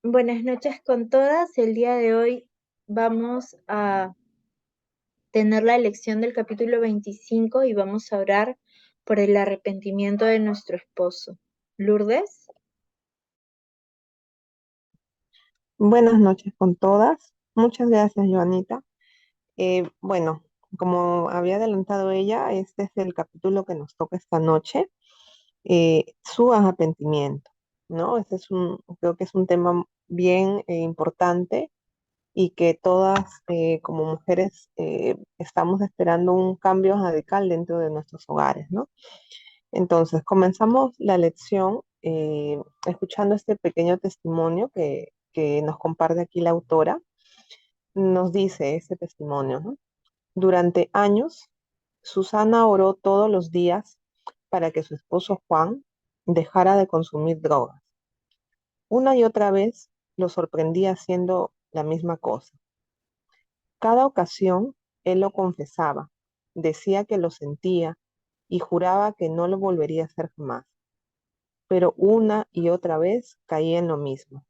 Buenas noches con todas. El día de hoy vamos a tener la lección del capítulo 25 y vamos a orar por el arrepentimiento de nuestro esposo. Lourdes. Buenas noches con todas. Muchas gracias, Joanita. Bueno, como había adelantado ella, este es el capítulo que nos toca esta noche, su arrepentimiento, ¿no? Creo que es un tema bien importante y que todas como mujeres estamos esperando un cambio radical dentro de nuestros hogares, ¿no? Entonces, comenzamos la lección escuchando este pequeño testimonio que nos comparte aquí la autora. Nos dice este testimonio, ¿no? Durante años, Susana oró todos los días para que su esposo Juan dejara de consumir drogas. Una y otra vez lo sorprendía haciendo la misma cosa. Cada ocasión, él lo confesaba, decía que lo sentía y juraba que no lo volvería a hacer jamás, pero una y otra vez caía en lo mismo.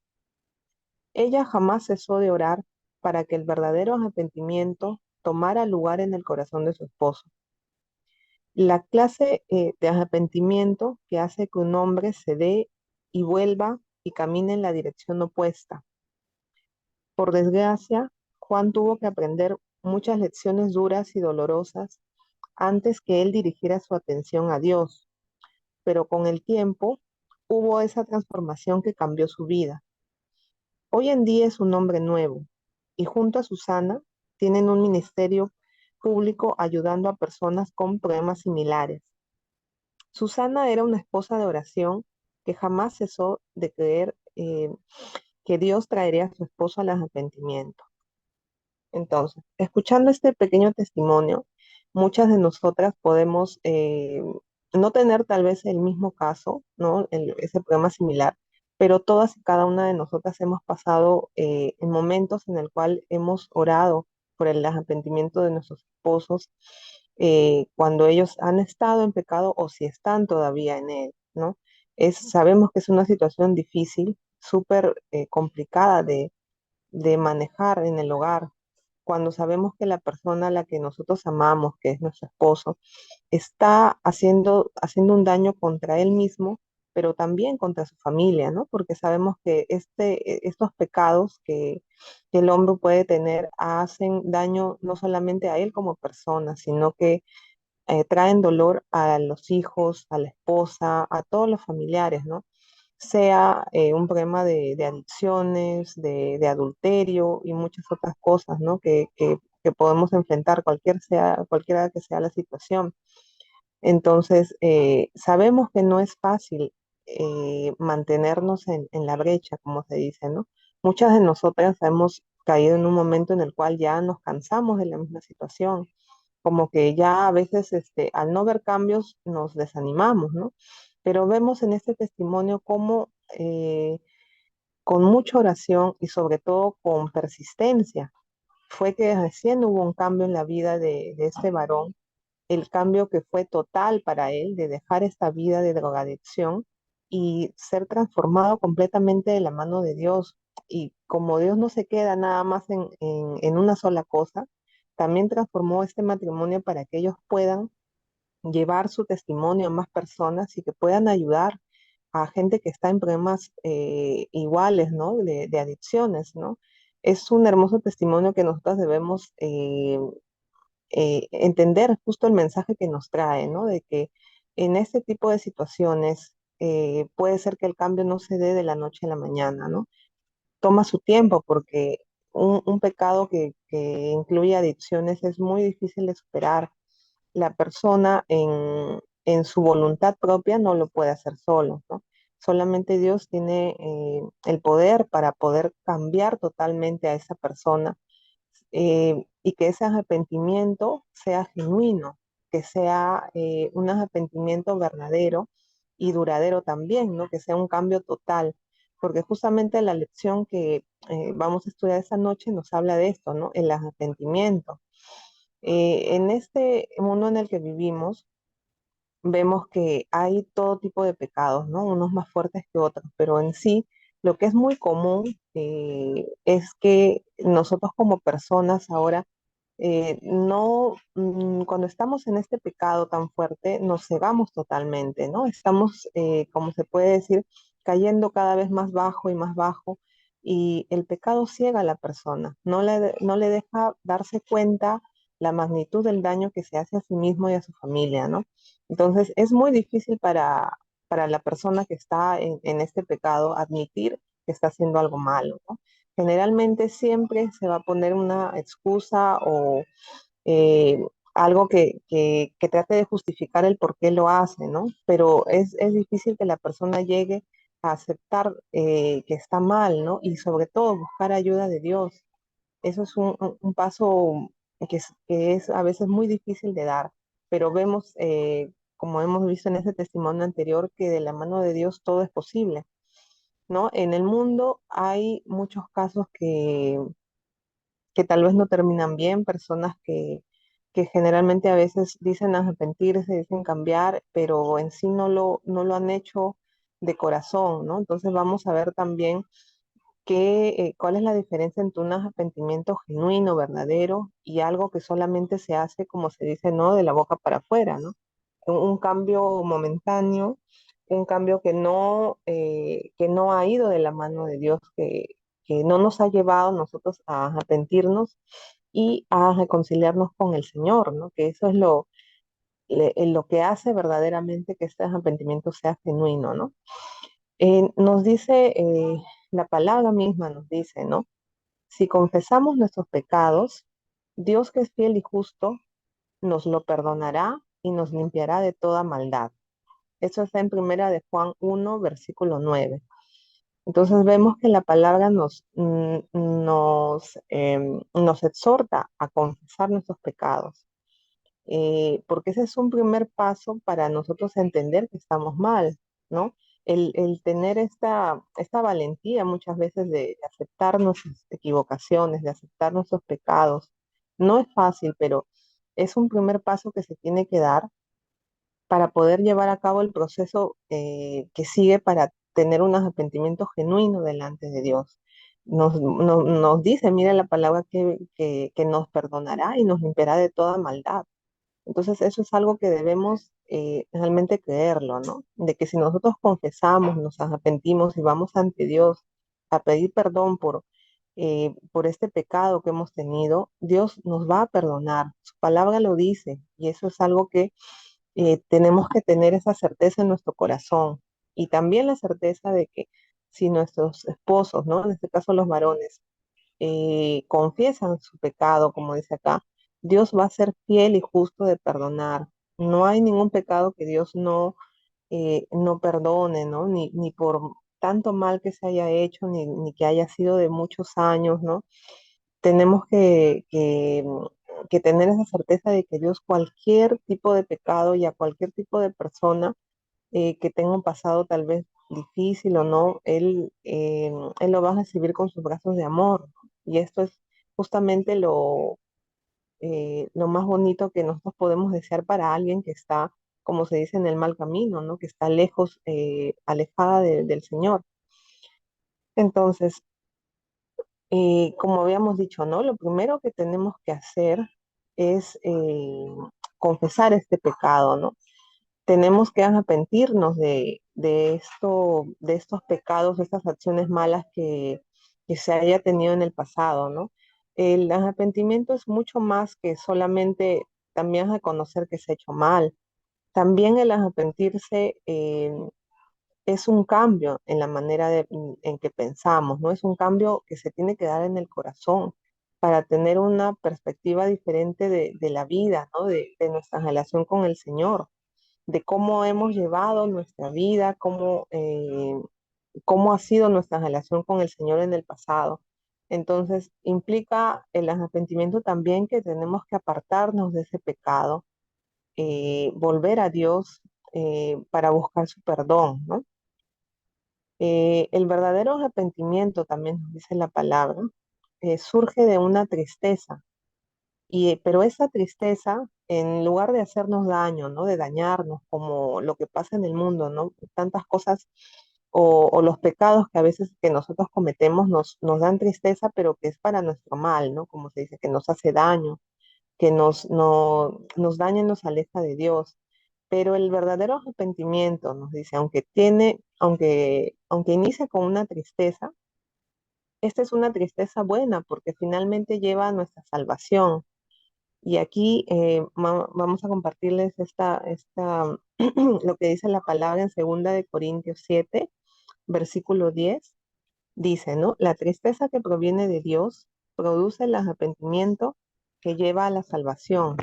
Ella jamás cesó de orar para que el verdadero arrepentimiento tomara lugar en el corazón de su esposo. La clase de arrepentimiento que hace que un hombre se dé y vuelva y camine en la dirección opuesta. Por desgracia, Juan tuvo que aprender muchas lecciones duras y dolorosas antes que él dirigiera su atención a Dios, pero con el tiempo hubo esa transformación que cambió su vida. Hoy en día es un hombre nuevo y junto a Susana tienen un ministerio público ayudando a personas con problemas similares. Susana era una esposa de oración que jamás cesó de creer que Dios traería a su esposo al arrepentimiento. Entonces, escuchando este pequeño testimonio, muchas de nosotras podemos no tener tal vez el mismo caso, ¿no? Ese problema similar, pero todas y cada una de nosotras hemos pasado en momentos en el cual hemos orado por el arrepentimiento de nuestros esposos cuando ellos han estado en pecado o si están todavía en él, ¿no? Sabemos que es una situación difícil, súper complicada de manejar en el hogar, cuando sabemos que la persona a la que nosotros amamos, que es nuestro esposo, está haciendo un daño contra él mismo, pero también contra su familia, ¿no? Porque sabemos que estos pecados que el hombre puede tener hacen daño no solamente a él como persona, sino que traen dolor a los hijos, a la esposa, a todos los familiares, ¿no? Sea un problema de adicciones, de adulterio y muchas otras cosas, ¿no? Que podemos enfrentar cualquiera que sea la situación. Entonces, sabemos que no es fácil mantenernos en la brecha, como se dice, ¿no? Muchas de nosotras hemos caído en un momento en el cual ya nos cansamos de la misma situación, como que ya a veces al no ver cambios nos desanimamos, ¿no? Pero vemos en este testimonio cómo con mucha oración y sobre todo con persistencia fue que recién hubo un cambio en la vida de este varón, el cambio que fue total para él de dejar esta vida de drogadicción y ser transformado completamente de la mano de Dios. Y como Dios no se queda nada más en una sola cosa, también transformó este matrimonio para que ellos puedan llevar su testimonio a más personas y que puedan ayudar a gente que está en problemas iguales, ¿no? De adicciones, ¿no? Es un hermoso testimonio que nosotros debemos entender justo el mensaje que nos trae, ¿no? De que en este tipo de situaciones puede ser que el cambio no se dé de la noche a la mañana, ¿no? Toma su tiempo porque un pecado que incluye adicciones es muy difícil de superar. La persona en su voluntad propia no lo puede hacer solo, ¿no? Solamente Dios tiene el poder para poder cambiar totalmente a esa persona y que ese arrepentimiento sea genuino, que sea un arrepentimiento verdadero y duradero también, ¿no? Que sea un cambio total, porque justamente la lección que vamos a estudiar esta noche nos habla de esto, ¿no? El arrepentimiento. En este mundo en el que vivimos, vemos que hay todo tipo de pecados, ¿no? Unos más fuertes que otros, pero en sí Lo que es muy común es que nosotros como personas ahora no, cuando estamos en este pecado tan fuerte, nos cegamos totalmente, ¿no? Estamos, como se puede decir, cayendo cada vez más bajo, y el pecado ciega a la persona, no le deja darse cuenta la magnitud del daño que se hace a sí mismo y a su familia, ¿no? Entonces, es muy difícil para la persona que está en este pecado admitir que está haciendo algo malo, ¿no? Generalmente siempre se va a poner una excusa o eh, algo que trate de justificar el por qué lo hace, ¿no? Pero es difícil que la persona llegue a aceptar que está mal, ¿no? Y sobre todo buscar ayuda de Dios. Eso es un paso que es a veces muy difícil de dar, pero vemos, como hemos visto en ese testimonio anterior, que de la mano de Dios todo es posible, ¿no? En el mundo hay muchos casos que tal vez no terminan bien, personas que generalmente a veces dicen arrepentirse, dicen cambiar, pero en sí no lo han hecho de corazón, ¿no? Entonces vamos a ver también cuál es la diferencia entre un arrepentimiento genuino, verdadero, y algo que solamente se hace, como se dice, ¿no? De la boca para afuera, ¿no? Un cambio momentáneo, un cambio que no ha ido de la mano de Dios, que no nos ha llevado nosotros a arrepentirnos y a reconciliarnos con el Señor, ¿no? Que eso es lo que hace verdaderamente que este arrepentimiento sea genuino, ¿no? Nos dice, la palabra misma nos dice, ¿no? Si confesamos nuestros pecados, Dios que es fiel y justo, nos lo perdonará y nos limpiará de toda maldad. Eso está en primera de Juan 1, versículo 9. Entonces vemos que la palabra nos exhorta a confesar nuestros pecados, porque ese es un primer paso para nosotros entender que estamos mal, ¿no? El tener esta valentía muchas veces de aceptar nuestras equivocaciones, de aceptar nuestros pecados, no es fácil, pero es un primer paso que se tiene que dar para poder llevar a cabo el proceso que sigue para tener un arrepentimiento genuino delante de Dios. Nos dice, mira la palabra que nos perdonará y nos limpiará de toda maldad. Entonces, eso es algo que debemos realmente creerlo, ¿no? De que si nosotros confesamos, nos arrepentimos y vamos ante Dios a pedir perdón por este pecado que hemos tenido, Dios nos va a perdonar. Su palabra lo dice y eso es algo que tenemos que tener esa certeza en nuestro corazón y también la certeza de que si nuestros esposos, ¿no? En este caso los varones, confiesan su pecado, como dice acá, Dios va a ser fiel y justo de perdonar. No hay ningún pecado que Dios no perdone, ¿no? Ni por tanto mal que se haya hecho, ni que haya sido de muchos años, ¿no? Tenemos que tener esa certeza de que Dios cualquier tipo de pecado y a cualquier tipo de persona que tenga un pasado tal vez difícil o no, él lo va a recibir con sus brazos de amor. Y esto es justamente lo más bonito que nosotros podemos desear para alguien que está, como se dice, en el mal camino, ¿no? Que está lejos, alejada del Señor. Entonces, como habíamos dicho, ¿no? Lo primero que tenemos que hacer es confesar este pecado, ¿no? Tenemos que arrepentirnos de estos pecados, de estas acciones malas que se haya tenido en el pasado, ¿no? El arrepentimiento es mucho más que solamente también reconocer que se ha hecho mal. También el arrepentirse es un cambio en la manera en que pensamos, ¿no? Es un cambio que se tiene que dar en el corazón para tener una perspectiva diferente de la vida, ¿no? De nuestra relación con el Señor, de cómo hemos llevado nuestra vida, cómo ha sido nuestra relación con el Señor en el pasado. Entonces, implica el arrepentimiento también que tenemos que apartarnos de ese pecado, volver a Dios para buscar su perdón, ¿no? El verdadero arrepentimiento, también nos dice la palabra, surge de una tristeza, pero esa tristeza, en lugar de hacernos daño, ¿no? De dañarnos, como lo que pasa en el mundo, ¿no? Tantas cosas o los pecados que a veces que nosotros cometemos nos dan tristeza, pero que es para nuestro mal, ¿no? Como se dice, que nos hace daño, que nos daña y nos aleja de Dios. Pero el verdadero arrepentimiento, nos dice, aunque inicia con una tristeza, esta es una tristeza buena porque finalmente lleva a nuestra salvación. Y aquí vamos a compartirles lo que dice la palabra en 2 Corintios 7, versículo 10. Dice, ¿no? La tristeza que proviene de Dios produce el arrepentimiento que lleva a la salvación,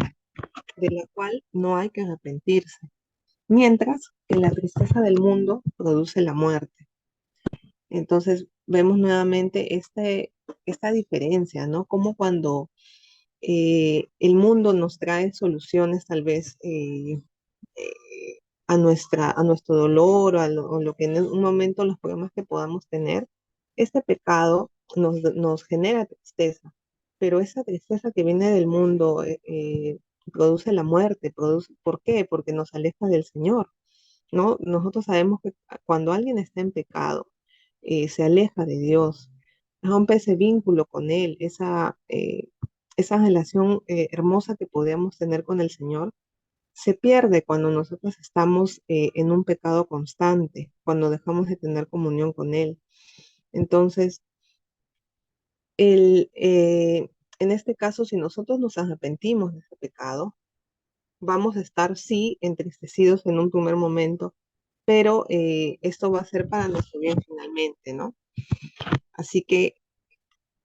de la cual no hay que arrepentirse, mientras que la tristeza del mundo produce la muerte. Entonces vemos nuevamente esta diferencia, ¿no? Como cuando el mundo nos trae soluciones tal vez a nuestro dolor o lo que en un momento los problemas que podamos tener, este pecado nos genera tristeza, pero esa tristeza que viene del mundo produce la muerte, ¿por qué? Porque nos aleja del Señor, ¿no? Nosotros sabemos que cuando alguien está en pecado, se aleja de Dios, rompe ese vínculo con Él, esa relación hermosa que podemos tener con el Señor, se pierde cuando nosotros estamos en un pecado constante, cuando dejamos de tener comunión con Él. Entonces, el, eh, en este caso, si nosotros nos arrepentimos de ese pecado, vamos a estar, sí, entristecidos en un primer momento, pero esto va a ser para nuestro bien finalmente, ¿no? Así que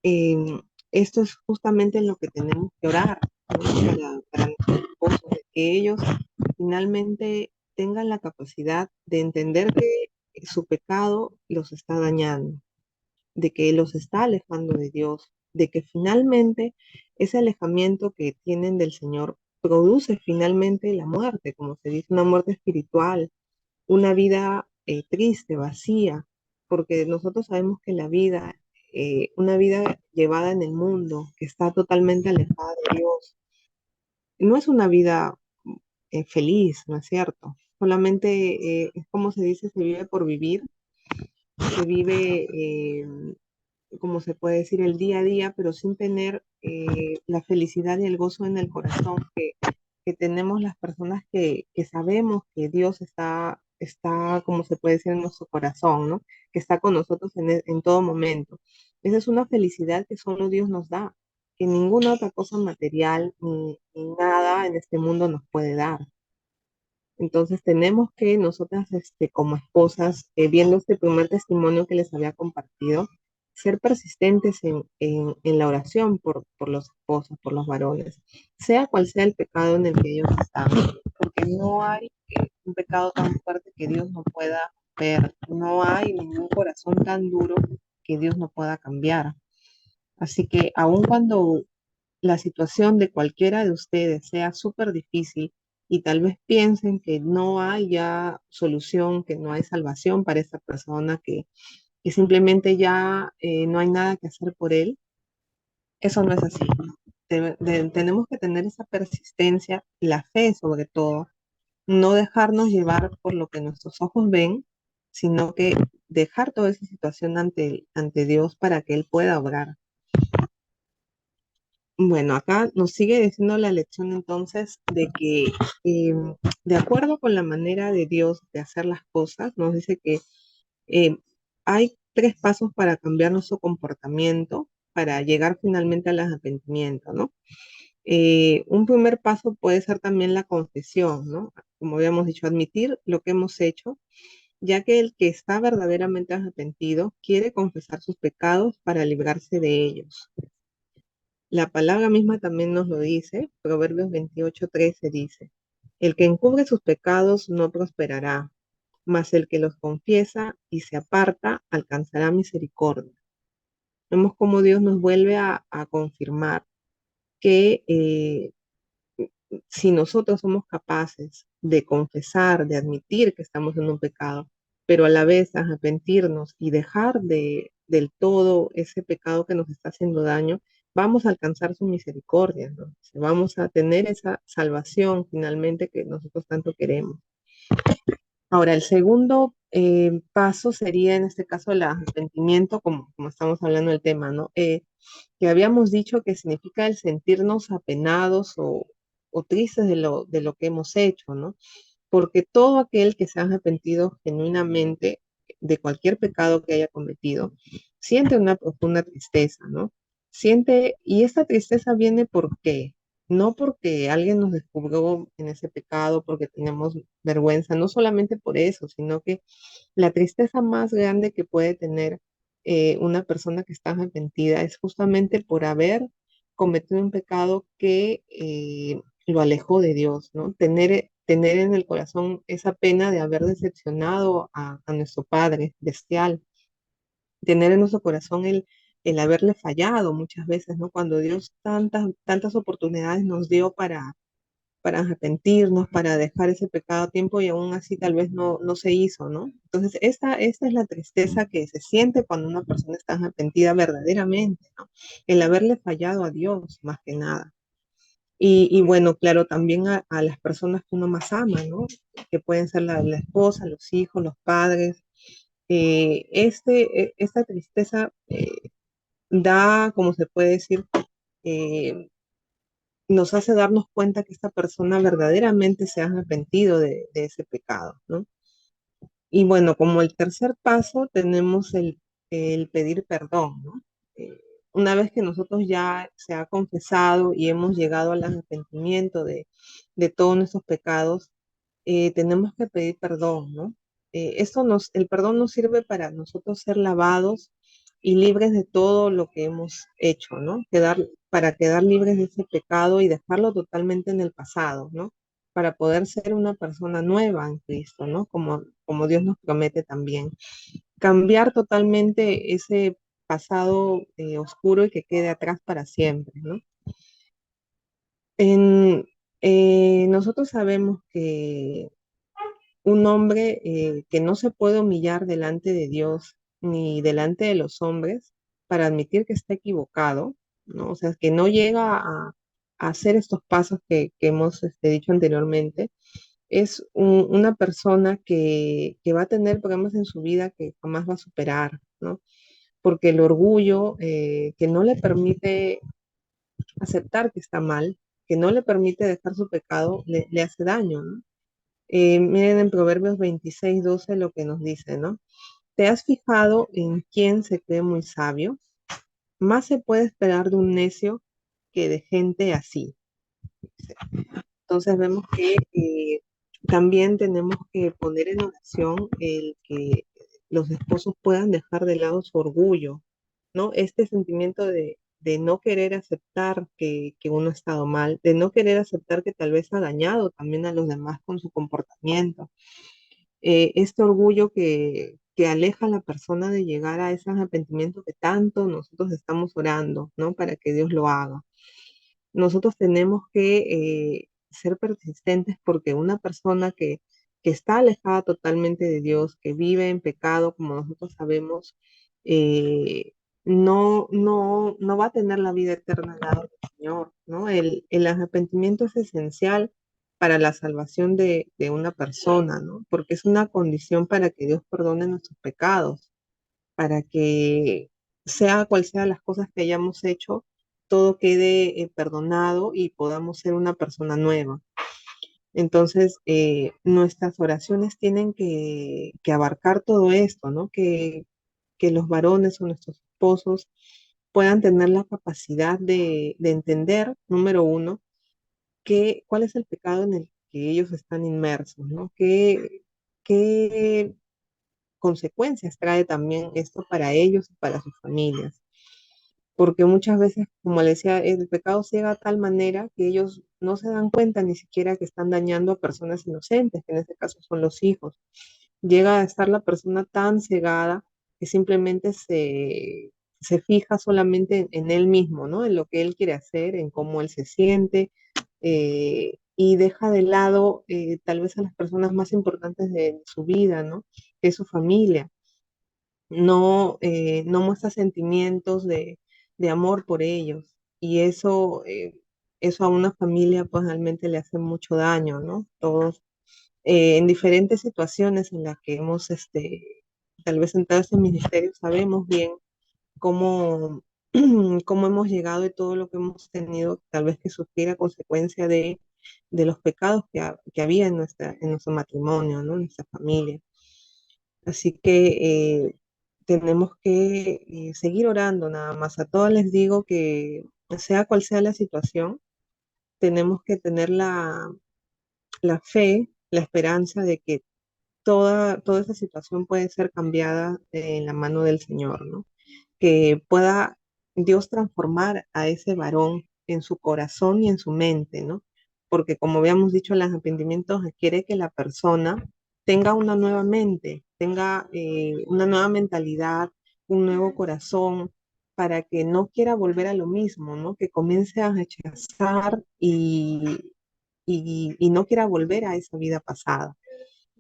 em, esto es justamente en lo que tenemos que orar, ¿no? Para nuestros esposos, de que ellos finalmente tengan la capacidad de entender que su pecado los está dañando, de que los está alejando de Dios, de que finalmente ese alejamiento que tienen del Señor produce finalmente la muerte, como se dice, una muerte espiritual, una vida triste, vacía, porque nosotros sabemos que la vida, una vida llevada en el mundo, que está totalmente alejada de Dios, no es una vida feliz, ¿no es cierto? Solamente es como se dice, se vive por vivir, se vive, como se puede decir, el día a día, pero sin tener la felicidad y el gozo en el corazón que tenemos las personas que sabemos que Dios está, como se puede decir, en nuestro corazón, ¿no? Que está con nosotros en todo momento. Esa es una felicidad que solo Dios nos da, que ninguna otra cosa material ni nada en este mundo nos puede dar. Entonces tenemos que nosotras, como esposas, viendo este primer testimonio que les había compartido, ser persistentes en la oración por los esposos, por los varones, sea cual sea el pecado en el que ellos están, porque no hay un pecado tan fuerte que Dios no pueda ver, no hay ningún corazón tan duro que Dios no pueda cambiar. Así que aun cuando la situación de cualquiera de ustedes sea súper difícil y tal vez piensen que no hay ya solución, que no hay salvación para esa persona, que simplemente ya no hay nada que hacer por él, eso no es así. Tenemos que tener esa persistencia, la fe sobre todo, no dejarnos llevar por lo que nuestros ojos ven, sino que dejar toda esa situación ante Dios para que Él pueda obrar. Bueno, acá nos sigue diciendo la lección entonces de que eh, de acuerdo con la manera de Dios de hacer las cosas, nos dice que eh, hay 3 pasos para cambiar nuestro comportamiento, para llegar finalmente al arrepentimiento, ¿no? Un primer paso puede ser también la confesión, ¿no? Como habíamos dicho, admitir lo que hemos hecho, ya que el que está verdaderamente arrepentido quiere confesar sus pecados para librarse de ellos. La palabra misma también nos lo dice, Proverbios 28:13 dice, el que encubre sus pecados no prosperará, mas el que los confiesa y se aparta alcanzará misericordia. Vemos cómo Dios nos vuelve a confirmar que si nosotros somos capaces de confesar, de admitir que estamos en un pecado, pero a la vez arrepentirnos y dejar del todo ese pecado que nos está haciendo daño, vamos a alcanzar su misericordia, ¿no? Vamos a tener esa salvación finalmente que nosotros tanto queremos. Ahora, el segundo paso sería en este caso el arrepentimiento, como estamos hablando del tema, ¿no? Que habíamos dicho que significa el sentirnos apenados o tristes de lo que hemos hecho, ¿no? Porque todo aquel que se ha arrepentido genuinamente de cualquier pecado que haya cometido, siente una profunda tristeza, ¿no? Siente, y esta tristeza viene ¿por qué? No porque alguien nos descubrió en ese pecado, porque tenemos vergüenza, no solamente por eso, sino que la tristeza más grande que puede tener una persona que está arrepentida es justamente por haber cometido un pecado que lo alejó de Dios, ¿no? Tener en el corazón esa pena de haber decepcionado a nuestro Padre celestial, tener en nuestro corazón el haberle fallado muchas veces, ¿no? Cuando Dios tantas oportunidades nos dio para arrepentirnos, para dejar ese pecado a tiempo y aún así tal vez no se hizo, ¿no? Entonces, esta es la tristeza que se siente cuando una persona está arrepentida verdaderamente, ¿no? El haberle fallado a Dios, más que nada. Y bueno, claro, también a las personas que uno más ama, ¿no? Que pueden ser la esposa, los hijos, los padres. Esta tristeza da, como se puede decir, eh, nos hace darnos cuenta que esta persona verdaderamente se ha arrepentido de ese pecado, ¿no? Y bueno, como el tercer paso tenemos el pedir perdón, ¿no? Eh, una vez que nosotros ya se ha confesado y hemos llegado al arrepentimiento de todos nuestros pecados, tenemos que pedir perdón, ¿no? El perdón nos sirve para nosotros ser lavados y libres de todo lo que hemos hecho, ¿no? Para quedar libres de ese pecado y dejarlo totalmente en el pasado, ¿no? Para poder ser una persona nueva en Cristo, ¿no? Como Dios nos promete también. Cambiar totalmente ese pasado oscuro y que quede atrás para siempre, ¿no? En, nosotros sabemos que un hombre que no se puede humillar delante de Dios ni delante de los hombres para admitir que está equivocado, ¿no? O sea, que no llega a hacer estos pasos que hemos dicho anteriormente, es una persona que va a tener problemas en su vida que jamás va a superar, ¿no? Porque el orgullo que no le permite aceptar que está mal, que no le permite dejar su pecado, le hace daño, ¿no? Miren en Proverbios 26:12 lo que nos dice, ¿no? ¿Te has fijado en quién se cree muy sabio? Más se puede esperar de un necio que de gente así. Entonces vemos que también tenemos que poner en oración el que los esposos puedan dejar de lado su orgullo, ¿no? Este sentimiento de no querer aceptar que uno ha estado mal, de no querer aceptar que tal vez ha dañado también a los demás con su comportamiento. Este orgullo que aleja a la persona de llegar a ese arrepentimiento que tanto nosotros estamos orando, ¿no? Para que Dios lo haga. Nosotros tenemos que ser persistentes porque una persona que está alejada totalmente de Dios, que vive en pecado, como nosotros sabemos, no va a tener la vida eterna al lado del Señor, ¿no? El arrepentimiento es esencial para la salvación de una persona, ¿no? Porque es una condición para que Dios perdone nuestros pecados, para que sea cual sea las cosas que hayamos hecho, todo quede perdonado y podamos ser una persona nueva. Entonces, nuestras oraciones tienen que abarcar todo esto, ¿no? Que los varones o nuestros esposos puedan tener la capacidad de entender, número uno, cuál es el pecado en el que ellos están inmersos, ¿no? Qué consecuencias trae también esto para ellos y para sus familias. Porque muchas veces, como les decía, el pecado ciega a tal manera que ellos no se dan cuenta ni siquiera que están dañando a personas inocentes, que en este caso son los hijos. Llega a estar la persona tan cegada que simplemente se fija solamente en él mismo, ¿no? En lo que él quiere hacer, en cómo él se siente, y deja de lado tal vez a las personas más importantes de su vida, ¿no? Que es su familia. No muestra sentimientos de amor por ellos. Y eso a una familia pues realmente le hace mucho daño, ¿no? Todos en diferentes situaciones en las que hemos, tal vez entrado a este ministerio, sabemos bien cómo, cómo hemos llegado y todo lo que hemos tenido, tal vez que sufrir a consecuencia de los pecados que había en nuestro matrimonio, ¿no? En nuestra familia. Así que tenemos que seguir orando nada más. A todas les digo que sea cual sea la situación, tenemos que tener la fe, la esperanza de que toda esa situación puede ser cambiada en la mano del Señor, ¿no? Que pueda Dios transformar a ese varón en su corazón y en su mente, ¿no? Porque como habíamos dicho, el arrepentimiento requiere que la persona tenga una nueva mente, tenga una nueva mentalidad, un nuevo corazón, para que no quiera volver a lo mismo, ¿no? Que comience a rechazar y no quiera volver a esa vida pasada.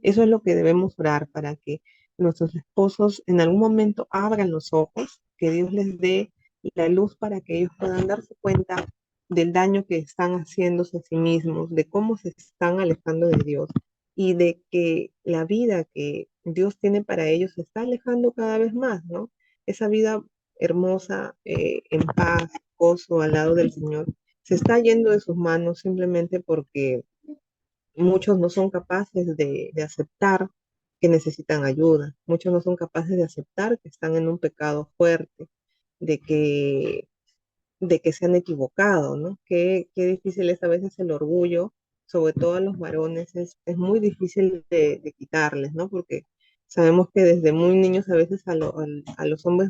Eso es lo que debemos orar para que nuestros esposos en algún momento abran los ojos, que Dios les dé la luz para que ellos puedan darse cuenta del daño que están haciéndose a sí mismos, de cómo se están alejando de Dios y de que la vida que Dios tiene para ellos se está alejando cada vez más, ¿no? Esa vida hermosa, en paz, gozo al lado del Señor, se está yendo de sus manos simplemente porque muchos no son capaces de aceptar que necesitan ayuda. Muchos no son capaces de aceptar que están en un pecado fuerte, de que, de que se han equivocado, ¿no? Qué difícil es a veces el orgullo, sobre todo a los varones, es muy difícil de quitarles, ¿no? Porque sabemos que desde muy niños a veces a los hombres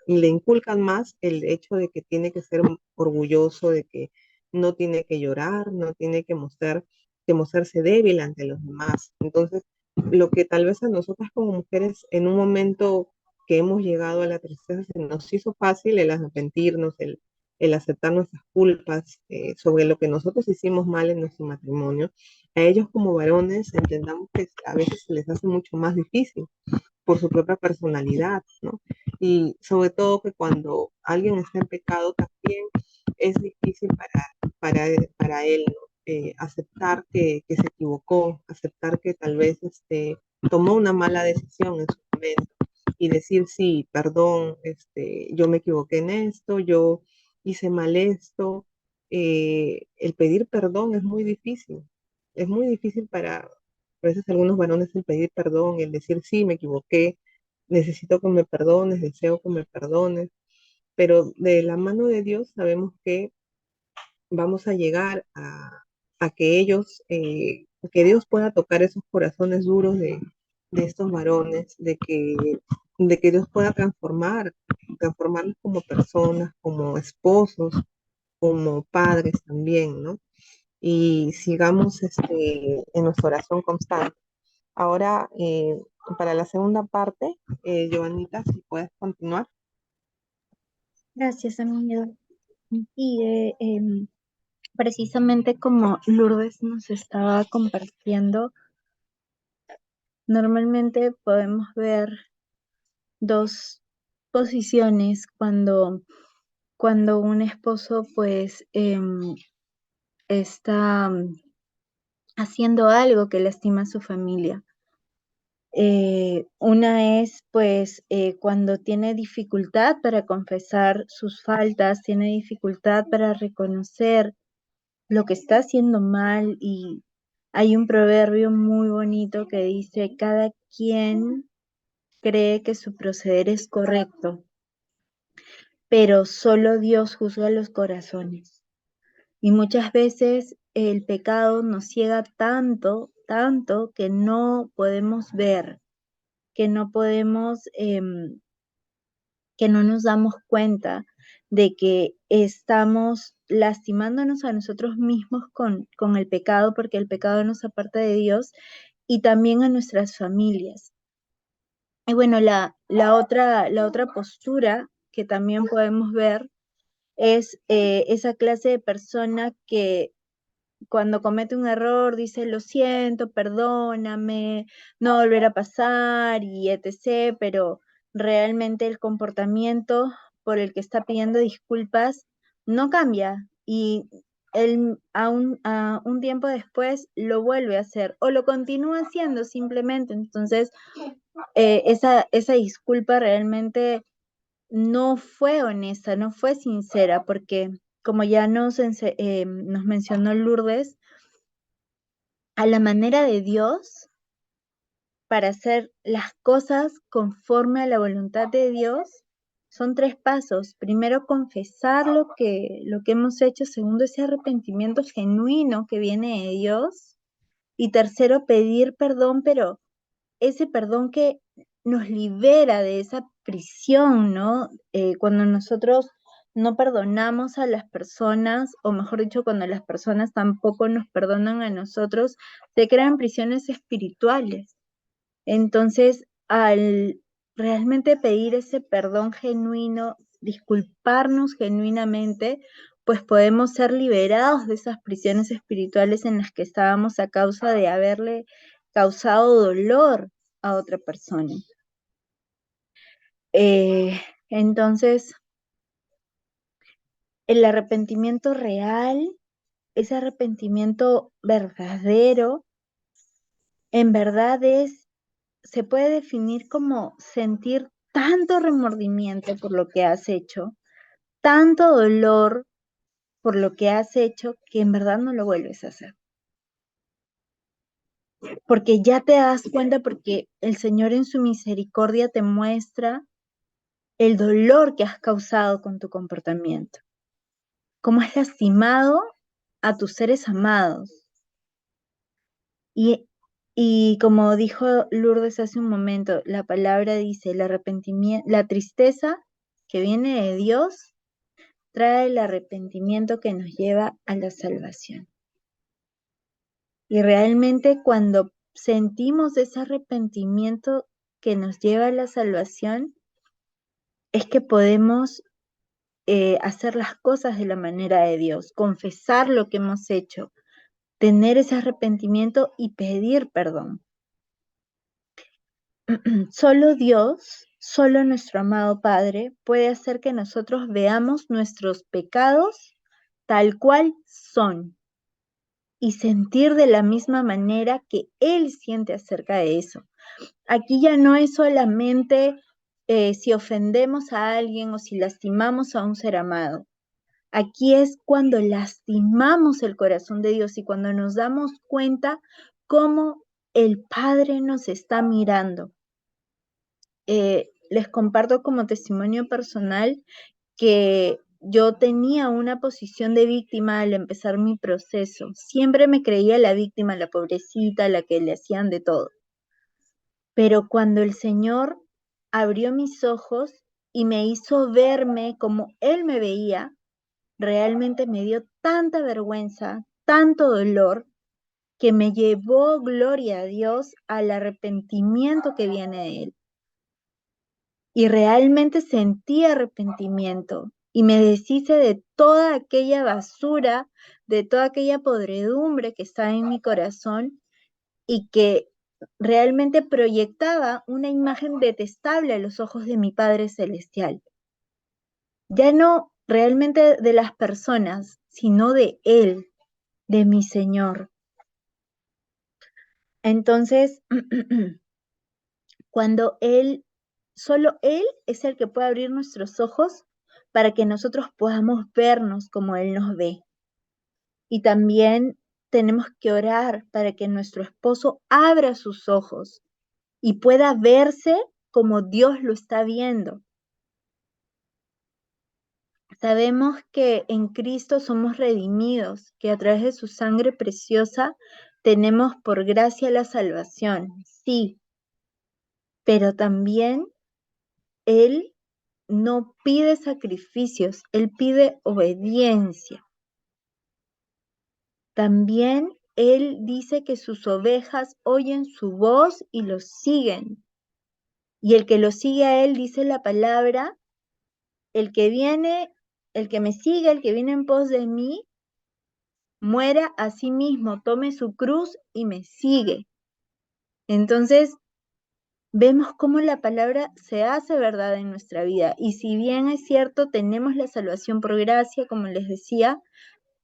le inculcan más el hecho de que tiene que ser orgulloso, de que no tiene que llorar, no tiene que mostrarse débil ante los demás. Entonces, lo que tal vez a nosotras como mujeres en un momento que hemos llegado a la tristeza se nos hizo fácil el arrepentirnos, el aceptar nuestras culpas sobre lo que nosotros hicimos mal en nuestro matrimonio. A ellos como varones entendamos que a veces se les hace mucho más difícil por su propia personalidad, ¿no? Y sobre todo que cuando alguien está en pecado también es difícil para él, ¿no? Aceptar que se equivocó, aceptar que tal vez tomó una mala decisión en su momento y decir, sí, perdón, yo me equivoqué en esto, yo hice mal esto. El pedir perdón es muy difícil para, a veces algunos varones el pedir perdón, el decir sí, me equivoqué, necesito que me perdones, deseo que me perdones, pero de la mano de Dios sabemos que vamos a llegar a que ellos, que Dios pueda tocar esos corazones duros de estos varones, de que Dios pueda transformarlos como personas, como esposos, como padres también, ¿no? Y sigamos en nuestra oración constante. Ahora, para la segunda parte, Joanita, si puedes continuar. Gracias, amiga. Y precisamente como Lourdes nos estaba compartiendo, normalmente podemos ver dos posiciones cuando un esposo pues está haciendo algo que lastima a su familia. Una es pues cuando tiene dificultad para confesar sus faltas, tiene dificultad para reconocer lo que está haciendo mal, y hay un proverbio muy bonito que dice: cada quien cree que su proceder es correcto, pero solo Dios juzga los corazones. Y muchas veces el pecado nos ciega tanto, tanto que no podemos ver, que no podemos, que no nos damos cuenta de que estamos lastimándonos a nosotros mismos con el pecado, porque el pecado nos aparta de Dios, y también a nuestras familias. Y bueno, la otra postura que también podemos ver es esa clase de persona que cuando comete un error dice: lo siento, perdóname, no volverá a pasar y etc., pero realmente el comportamiento por el que está pidiendo disculpas no cambia. Y él a un tiempo después lo vuelve a hacer o lo continúa haciendo simplemente. Entonces, esa disculpa realmente no fue honesta, no fue sincera, porque como ya nos mencionó Lourdes, a la manera de Dios, para hacer las cosas conforme a la voluntad de Dios, son tres pasos. Primero, confesar lo que hemos hecho. Segundo, ese arrepentimiento genuino que viene de Dios. Y tercero, pedir perdón, pero ese perdón que nos libera de esa prisión, ¿no? Cuando nosotros no perdonamos a las personas, o mejor dicho, cuando las personas tampoco nos perdonan a nosotros, se crean prisiones espirituales. Entonces, al realmente pedir ese perdón genuino, disculparnos genuinamente, pues podemos ser liberados de esas prisiones espirituales en las que estábamos a causa de haberle causado dolor a otra persona. Entonces, el arrepentimiento real, ese arrepentimiento verdadero, en verdad se puede definir como sentir tanto remordimiento por lo que has hecho, tanto dolor por lo que has hecho, que en verdad no lo vuelves a hacer. Porque ya te das cuenta, porque el Señor en su misericordia te muestra el dolor que has causado con tu comportamiento, cómo has lastimado a tus seres amados. Y, y como dijo Lourdes hace un momento, la palabra dice, el arrepentimiento, la tristeza que viene de Dios trae el arrepentimiento que nos lleva a la salvación. Y realmente cuando sentimos ese arrepentimiento que nos lleva a la salvación, es que podemos hacer las cosas de la manera de Dios, confesar lo que hemos hecho, tener ese arrepentimiento y pedir perdón. Solo Dios, solo nuestro amado Padre puede hacer que nosotros veamos nuestros pecados tal cual son y sentir de la misma manera que Él siente acerca de eso. Aquí ya no es solamente si ofendemos a alguien o si lastimamos a un ser amado. Aquí es cuando lastimamos el corazón de Dios y cuando nos damos cuenta cómo el Padre nos está mirando. Les comparto como testimonio personal que yo tenía una posición de víctima al empezar mi proceso. Siempre me creía la víctima, la pobrecita, la que le hacían de todo. Pero cuando el Señor abrió mis ojos y me hizo verme como Él me veía, realmente me dio tanta vergüenza, tanto dolor, que me llevó, gloria a Dios, al arrepentimiento que viene de Él. Y realmente sentí arrepentimiento y me deshice de toda aquella basura, de toda aquella podredumbre que estaba en mi corazón y que realmente proyectaba una imagen detestable a los ojos de mi Padre Celestial. Ya no realmente de las personas, sino de Él, de mi Señor. Entonces, cuando solo Él es el que puede abrir nuestros ojos para que nosotros podamos vernos como Él nos ve. Y también tenemos que orar para que nuestro esposo abra sus ojos y pueda verse como Dios lo está viendo. Sabemos que en Cristo somos redimidos, que a través de su sangre preciosa tenemos por gracia la salvación, sí, pero también Él no pide sacrificios, Él pide obediencia. También Él dice que sus ovejas oyen su voz y lo siguen. Y el que lo sigue a Él, dice la palabra, el que me sigue, el que viene en pos de mí, muera a sí mismo, tome su cruz y me sigue. Entonces, vemos cómo la palabra se hace verdad en nuestra vida. Y si bien es cierto, tenemos la salvación por gracia, como les decía,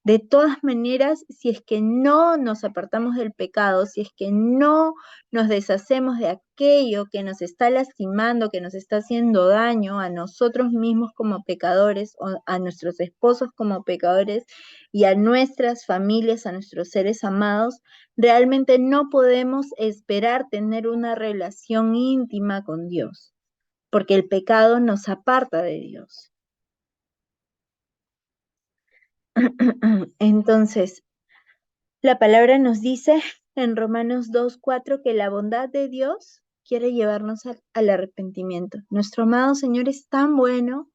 De todas maneras, si es que no nos apartamos del pecado, si es que no nos deshacemos de aquello que nos está lastimando, que nos está haciendo daño a nosotros mismos como pecadores, o a nuestros esposos como pecadores y a nuestras familias, a nuestros seres amados, realmente no podemos esperar tener una relación íntima con Dios, porque el pecado nos aparta de Dios. Entonces, la palabra nos dice en Romanos 2:4 que la bondad de Dios quiere llevarnos al arrepentimiento. Nuestro amado Señor es tan bueno,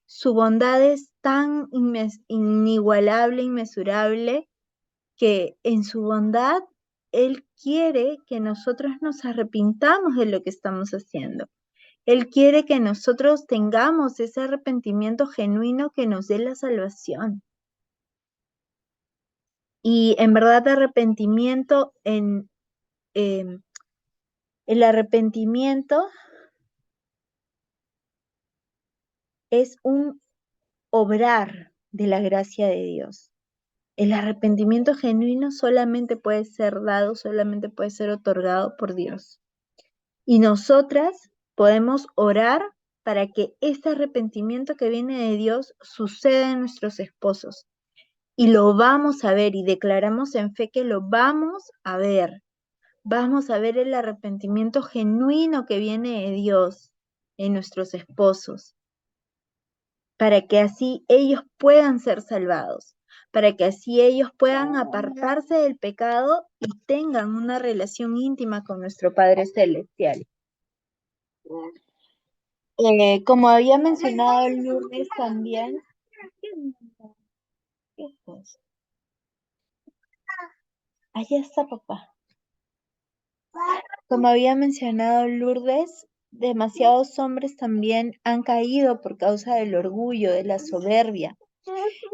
su bondad es tan inigualable, inmesurable, que en su bondad Él quiere que nosotros nos arrepintamos de lo que estamos haciendo. Él quiere que nosotros tengamos ese arrepentimiento genuino que nos dé la salvación. Y en verdad arrepentimiento el arrepentimiento es un obrar de la gracia de Dios. El arrepentimiento genuino solamente puede ser dado, solamente puede ser otorgado por Dios. Y nosotras podemos orar para que este arrepentimiento que viene de Dios suceda en nuestros esposos. Y lo vamos a ver y declaramos en fe que lo vamos a ver. Vamos a ver el arrepentimiento genuino que viene de Dios en nuestros esposos, para que así ellos puedan ser salvados, para que así ellos puedan apartarse del pecado y tengan una relación íntima con nuestro Padre Celestial. Como había mencionado el lunes también, ¿qué es eso? Allá está papá. Como había mencionado Lourdes, demasiados hombres también han caído por causa del orgullo, de la soberbia,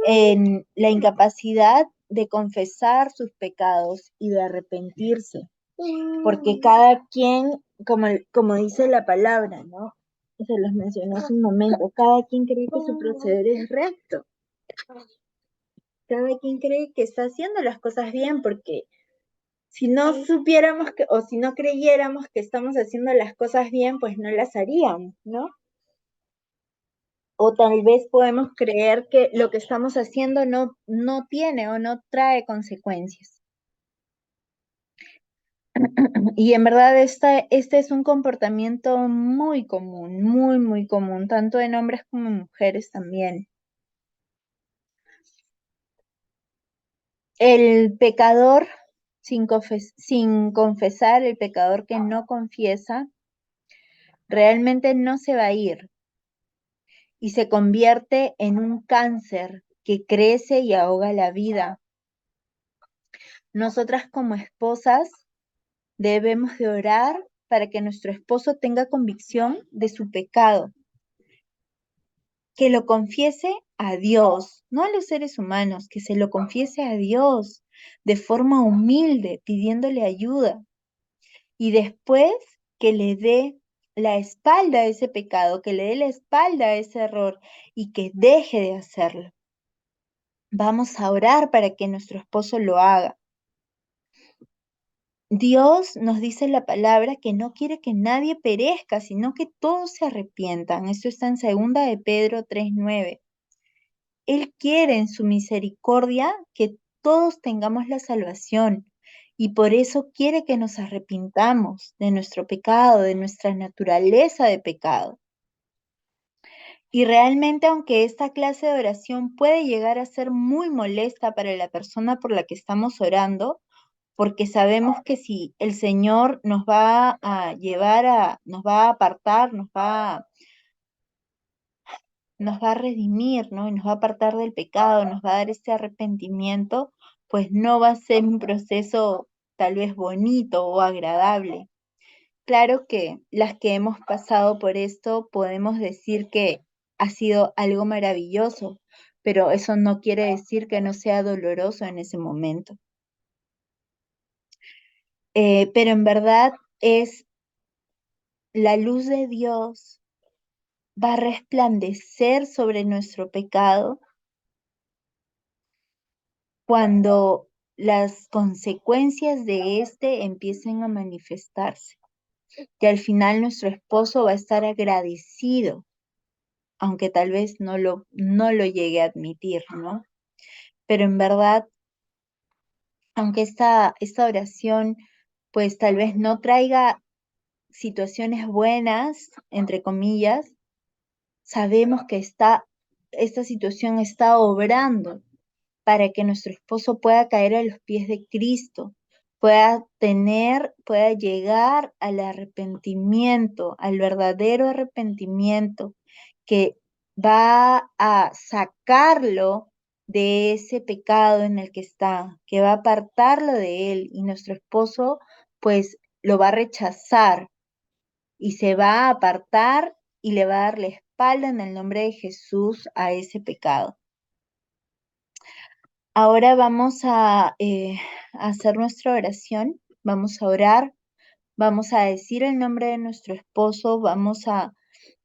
en la incapacidad de confesar sus pecados y de arrepentirse, porque cada quien, como dice la palabra, ¿no? Se los mencionó hace un momento, cada quien cree que su proceder es recto, cada quien cree que está haciendo las cosas bien, porque si no supiéramos que, o si no creyéramos que estamos haciendo las cosas bien, pues no las haríamos, ¿no? O tal vez podemos creer que lo que estamos haciendo no tiene o no trae consecuencias. Y en verdad este es un comportamiento muy común, muy, muy común, tanto en hombres como en mujeres también. El pecador sin confesar, el pecador que no confiesa, realmente no se va a ir y se convierte en un cáncer que crece y ahoga la vida. Nosotras como esposas debemos de orar para que nuestro esposo tenga convicción de su pecado, que lo confiese a Dios, no a los seres humanos, que se lo confiese a Dios de forma humilde, pidiéndole ayuda, y después que le dé la espalda a ese pecado, que le dé la espalda a ese error y que deje de hacerlo. Vamos a orar para que nuestro esposo lo haga. Dios nos dice en la palabra que no quiere que nadie perezca, sino que todos se arrepientan. Esto está en 2 Pedro 3:9. Él quiere en su misericordia que todos tengamos la salvación y por eso quiere que nos arrepintamos de nuestro pecado, de nuestra naturaleza de pecado. Y realmente, aunque esta clase de oración puede llegar a ser muy molesta para la persona por la que estamos orando, porque sabemos que si el Señor nos va a llevar nos va a apartar, nos va a redimir, ¿no? Y nos va a apartar del pecado, nos va a dar este arrepentimiento, pues no va a ser un proceso tal vez bonito o agradable. Claro que las que hemos pasado por esto podemos decir que ha sido algo maravilloso, pero eso no quiere decir que no sea doloroso en ese momento. Pero en verdad es la luz de Dios va a resplandecer sobre nuestro pecado cuando las consecuencias de este empiecen a manifestarse. Que al final nuestro esposo va a estar agradecido, aunque tal vez no lo llegue a admitir, ¿no? Pero en verdad, aunque esta oración pues tal vez no traiga situaciones buenas, entre comillas, sabemos que esta situación está obrando para que nuestro esposo pueda caer a los pies de Cristo, pueda llegar al arrepentimiento, al verdadero arrepentimiento, que va a sacarlo de ese pecado en el que está, que va a apartarlo de él y nuestro esposo pues lo va a rechazar y se va a apartar y le va a dar la espalda en el nombre de Jesús a ese pecado. Ahora vamos a hacer nuestra oración, vamos a orar, vamos a decir el nombre de nuestro esposo, vamos a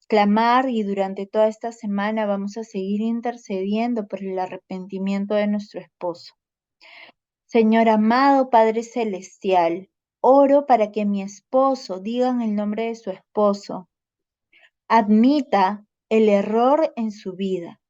clamar y durante toda esta semana vamos a seguir intercediendo por el arrepentimiento de nuestro esposo. Señor amado Padre Celestial, oro para que mi esposo, digan el nombre de su esposo, admita el error en su vida.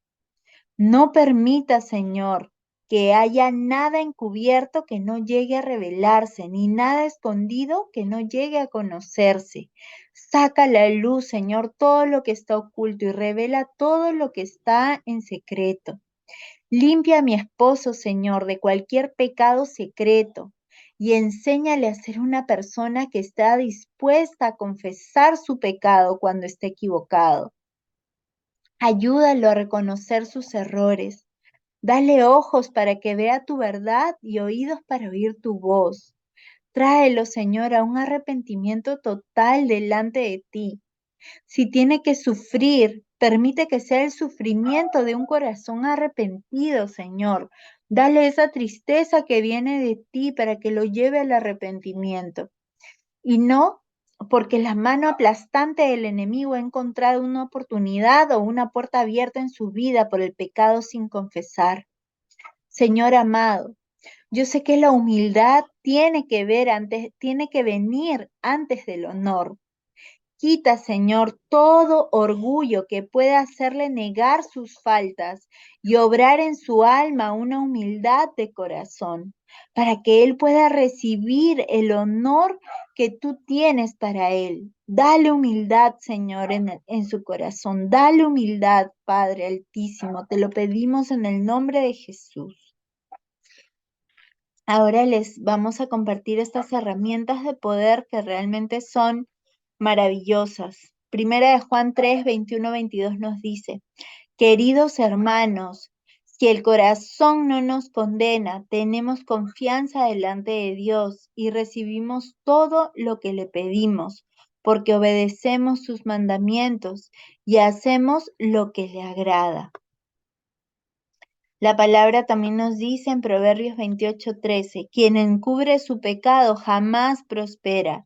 No permita, Señor, que haya nada encubierto que no llegue a revelarse, ni nada escondido que no llegue a conocerse. Saca a la luz, Señor, todo lo que está oculto y revela todo lo que está en secreto. Limpia a mi esposo, Señor, de cualquier pecado secreto y enséñale a ser una persona que está dispuesta a confesar su pecado cuando esté equivocado. Ayúdalo a reconocer sus errores. Dale ojos para que vea tu verdad y oídos para oír tu voz. Tráelo, Señor, a un arrepentimiento total delante de ti. Si tiene que sufrir, permite que sea el sufrimiento de un corazón arrepentido, Señor. Dale esa tristeza que viene de ti para que lo lleve al arrepentimiento. Y no porque la mano aplastante del enemigo ha encontrado una oportunidad o una puerta abierta en su vida por el pecado sin confesar. Señor amado, yo sé que la humildad tiene que venir antes del honor. Quita, Señor, todo orgullo que pueda hacerle negar sus faltas y obrar en su alma una humildad de corazón, para que él pueda recibir el honor que tú tienes para él. Dale humildad, Señor, en su corazón. Dale humildad, Padre Altísimo. Te lo pedimos en el nombre de Jesús. Ahora les vamos a compartir estas herramientas de poder que realmente son maravillosas. Primera de Juan 3, 21, 22 nos dice, queridos hermanos, si el corazón no nos condena, tenemos confianza delante de Dios y recibimos todo lo que le pedimos, porque obedecemos sus mandamientos y hacemos lo que le agrada. La palabra también nos dice en Proverbios 28:13, quien encubre su pecado jamás prospera.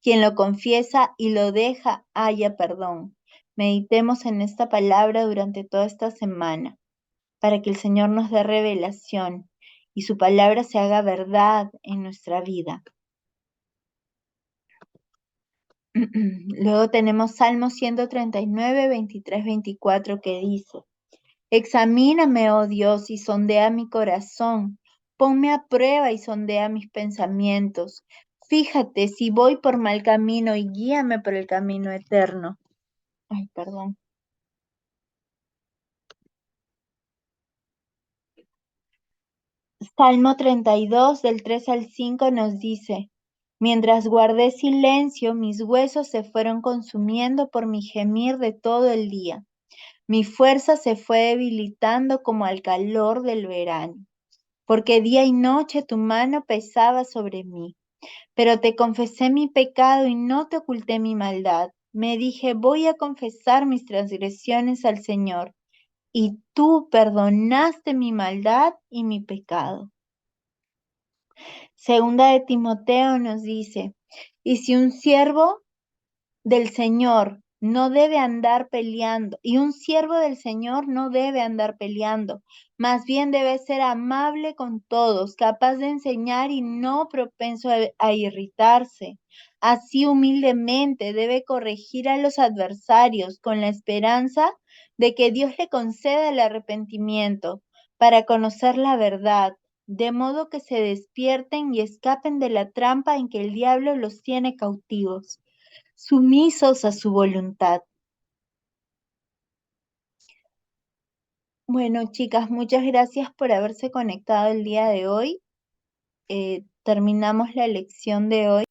Quien lo confiesa y lo deja, haya perdón. Meditemos en esta palabra durante toda esta semana, para que el Señor nos dé revelación y su palabra se haga verdad en nuestra vida. Luego tenemos Salmo 139, 23, 24 que dice, examíname, oh Dios, y sondea mi corazón. Ponme a prueba y sondea mis pensamientos. Fíjate si voy por mal camino y guíame por el camino eterno. Ay, perdón. Salmo 32, del 3 al 5 nos dice, mientras guardé silencio, mis huesos se fueron consumiendo por mi gemir de todo el día. Mi fuerza se fue debilitando como al calor del verano. Porque día y noche tu mano pesaba sobre mí. Pero te confesé mi pecado y no te oculté mi maldad. Me dije, voy a confesar mis transgresiones al Señor, y tú perdonaste mi maldad y mi pecado. Segunda de Timoteo nos dice, y si un siervo del Señor no debe andar peleando, y un siervo del Señor no debe andar peleando, más bien debe ser amable con todos, capaz de enseñar y no propenso a irritarse. Así humildemente debe corregir a los adversarios con la esperanza de que Dios le conceda el arrepentimiento para conocer la verdad, de modo que se despierten y escapen de la trampa en que el diablo los tiene cautivos, sumisos a su voluntad. Bueno, chicas, muchas gracias por haberse conectado el día de hoy. Terminamos la lección de hoy.